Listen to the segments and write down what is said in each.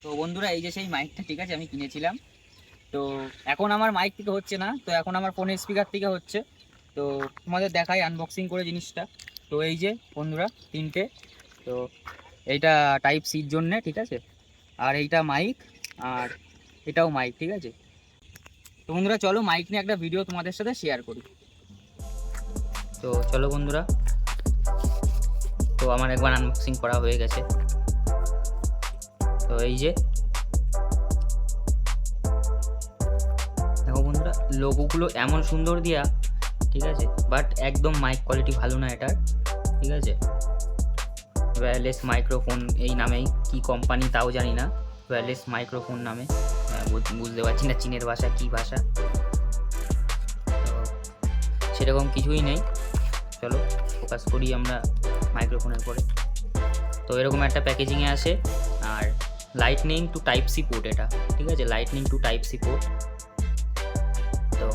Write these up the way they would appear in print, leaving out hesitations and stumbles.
তো বন্ধুরা এই যে সেই মাইকটা, ঠিক আছে, আমি কিনেছিলাম। তো এখন আমার মাইক থেকে হচ্ছে না, তো এখন আমার ফোনের স্পিকার থেকে হচ্ছে। তো তোমাদের দেখাই আনবক্সিং করে জিনিসটা। তো এই যে বন্ধুরা তিনটে, তো এইটা টাইপ সির জন্যে, ঠিক আছে, আর এইটা মাইক, আর এটাও মাইক, ঠিক আছে। তো বন্ধুরা চলো মাইক নিয়ে একটা ভিডিও তোমাদের সাথে শেয়ার করি। তো চলো বন্ধুরা, তো আমার একবার আনবক্সিং করা হয়ে গেছে। তো এই যে দেখো বন্ধুরা, লোগোগুলো এমন সুন্দর দিয়া, ঠিক আছে, বাট একদম মাইক কোয়ালিটি ভালো না এটার, ঠিক আছে। ওয়্যারলেস মাইক্রোফোন এই নামেই, কি কোম্পানি তাও জানি না, ওয়্যারলেস মাইক্রোফোন নামে। বুঝতে পারছি না চীনের ভাষা কি ভাষা, তো সেরকম কিছুই নেই। চলো ফোকাস করি আমরা মাইক্রোফোনের পরে। তো এরকম একটা প্যাকেজিংয়ে আসে, আর lightning to type C port এটা, ঠিক আছে, lightning to type C port. তো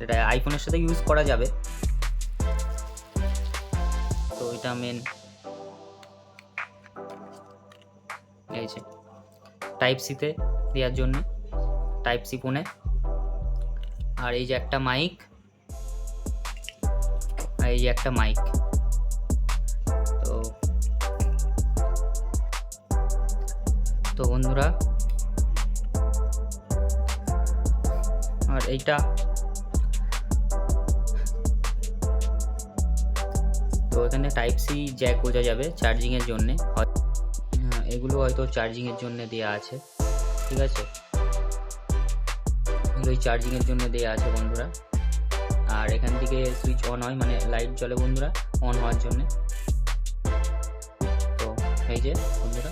এটা আইফোনের সাথে ইউজ করা যাবে। তো এটা মেন এই যে টাইপ সিতে দেওয়ার জন্য, টাইপ সি ফোনে। আর এই যে একটা মাইক, আর এই যে একটা মাইক। তো তো বন্ধুরা, আর এইটা, তো এখানে টাইপ সি জ্যাক বোঝা যাবে চার্জিংয়ের জন্যে। এগুলো হয়তো চার্জিংয়ের জন্য দেওয়া আছে, ঠিক আছে, এগুলো চার্জিংয়ের জন্য দেওয়া আছে বন্ধুরা। আর এখান থেকে সুইচ অন হয়, মানে লাইট জ্বলে বন্ধুরা অন হওয়ার জন্য। তো এই যে বন্ধুরা,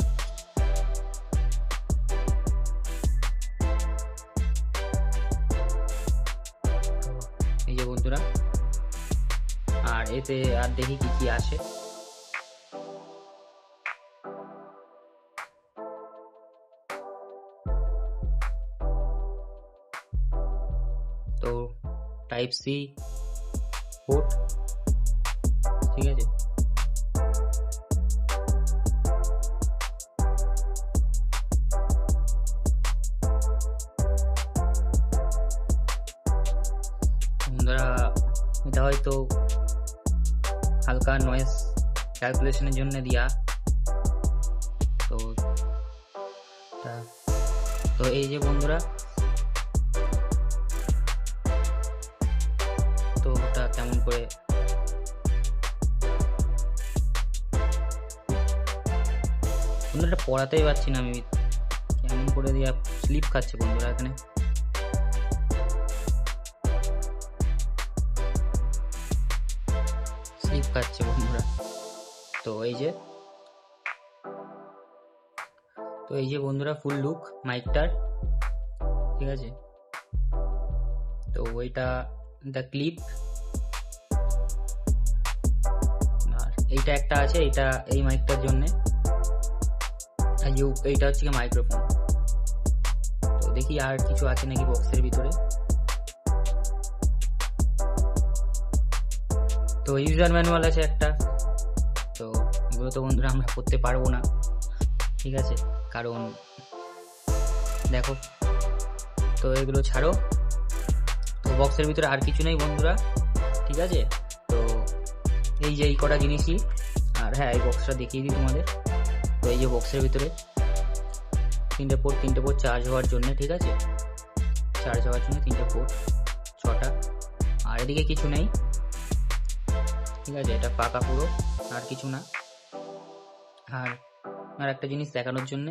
এই যে বন্ধুরা, আর এতে আর দেখি কি কি আসে। তো টাইপ সি পোর্ট, ঠিক আছে। বন্ধুরা এটা হয়তো হালকা নয়েজ ক্যালকুলেশনের জন্য দেওয়া। তো তো এই যে বন্ধুরা, তো ওটা কেমন করে, বন্ধুরা পড়াতেই পারছি না আমি, কেমন করে দেওয়া, স্লিপ খাচ্ছে বন্ধুরা এখানে। স্লিপ খাচ্ছে বন্ধুরা। তো এই যে, তো এই যে বন্ধুরা ফুল লুক মাইকটার, ঠিক আছে। তো ওইটা দ্য ক্লিপ, আর এইটা একটা আছে, এইটা এই মাইকটার জন্যে, আর এইটা হচ্ছে কি মাইক্রোফোন। তো দেখি আর কিছু আছে নাকি বক্সের ভিতরে। তো ইউজার ম্যানুয়াল আছে একটা। তো এগুলো তো বন্ধুরা আমরা করতে পারবো না, ঠিক আছে, কারণ দেখো, তো এগুলো ছাড়ো। তো বক্সের ভিতরে আর কিছু নেই বন্ধুরা, ঠিক আছে। তো এই যে এই কটা জিনিসই, আর হ্যাঁ এই বক্সটা দেখিয়ে দিই তোমাদের। তো এই যে বক্সের ভিতরে তিনটে পোর্ট চার্জ হওয়ার জন্য, ঠিক আছে, চার্জ হওয়ার জন্য তিনটে পোর্ট, 6টা। আর এদিকে কিছু নেই, ঠিক আছে, এটা ফাঁকা পুরো, আর কিছু না। আর একটা জিনিস দেখানোর জন্য,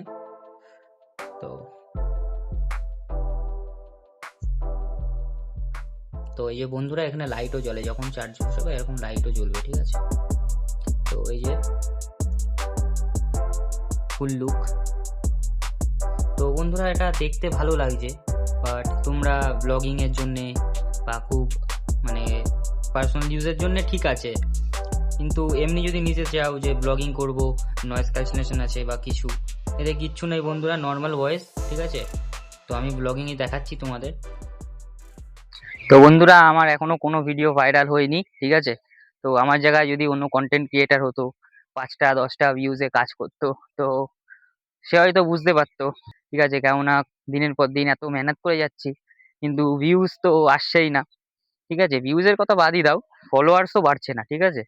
তো তো এই যে বন্ধুরা এখানে লাইটও জ্বলে, যখন চার্জ বসাবে এরকম লাইটও জ্বলবে, ঠিক আছে। তো এই যে ফুল লুক। তো বন্ধুরা এটা দেখতে ভালো লাগছে, বাট তোমরা ব্লগিং এর জন্য বা খুব মানে পার্সোনাল ইউজের জন্য ঠিক আছে, কিন্তু এমনি যদি নিতে চাও যে ব্লগিং করব, নয়েজ ক্যান্সেলেশন আছে বা কিছু, এতে কিচ্ছু নেই বন্ধুরা, নর্মাল ভয়েস, ঠিক আছে। তো আমি ব্লগিংই দেখাচ্ছি তোমাদের। তো বন্ধুরা আমার এখনো কোনো ভিডিও ভাইরাল হয়নি, ঠিক আছে। তো আমার জায়গায় যদি অন্য কন্টেন্ট ক্রিয়েটার হতো, 5টা 10টা ভিউজে কাজ করতো, তো সে হয়তো বুঝতে পারতো, ঠিক আছে, কেননা দিনের পর দিন এত মেহনত করে যাচ্ছি কিন্তু ভিউজ তো আসছেই না। ঠিক আছে, ভিউজের কথা বাদই দাও, ফলোয়ার্সও বাড়ছে না, ঠিক আছে,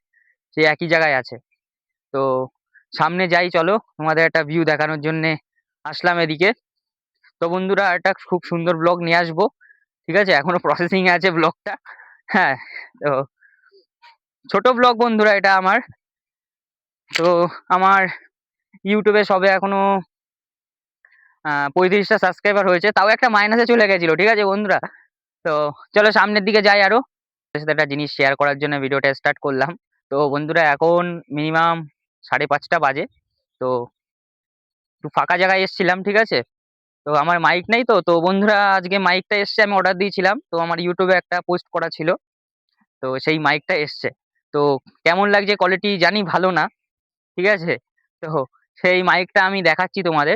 সে একই জায়গায় আছে। তো সামনে যাই, চলো তোমাদের একটা ভিউ দেখানোর জন্য আসলাম এদিকে। তো বন্ধুরা একটা খুব সুন্দর ব্লগ নিয়ে আসবো, ঠিক আছে, এখনো প্রসেসিং এ আছে ব্লগটা। হ্যাঁ, তো ছোট ব্লগ বন্ধুরা এটা আমার। তো আমার ইউটিউবে সবে এখনো 35টা সাবস্ক্রাইবার হয়েছে, তাও একটা মাইনাসে চলে গেছিল, ঠিক আছে বন্ধুরা। তো চলো সামনের দিকে যাই, আরো আপনাদের সাথে একটা জিনিস শেয়ার করার জন্য ভিডিওটা স্টার্ট করলাম। তো বন্ধুরা এখন মিনিমাম 5:30 বাজে। তো একটু ফাঁকা জায়গায় এসেছিলাম, ঠিক আছে। তো আমার মাইক নেই, তো তো বন্ধুরা আজকে মাইকটা এসছে, আমি অর্ডার দিয়েছিলাম, তো আমার ইউটিউবে একটা পোস্ট করা ছিল, তো সেই মাইকটা এসছে। তো কেমন লাগছে কোয়ালিটি জানি ভালো না, ঠিক আছে। তো সেই মাইকটা আমি দেখাচ্ছি তোমাদের।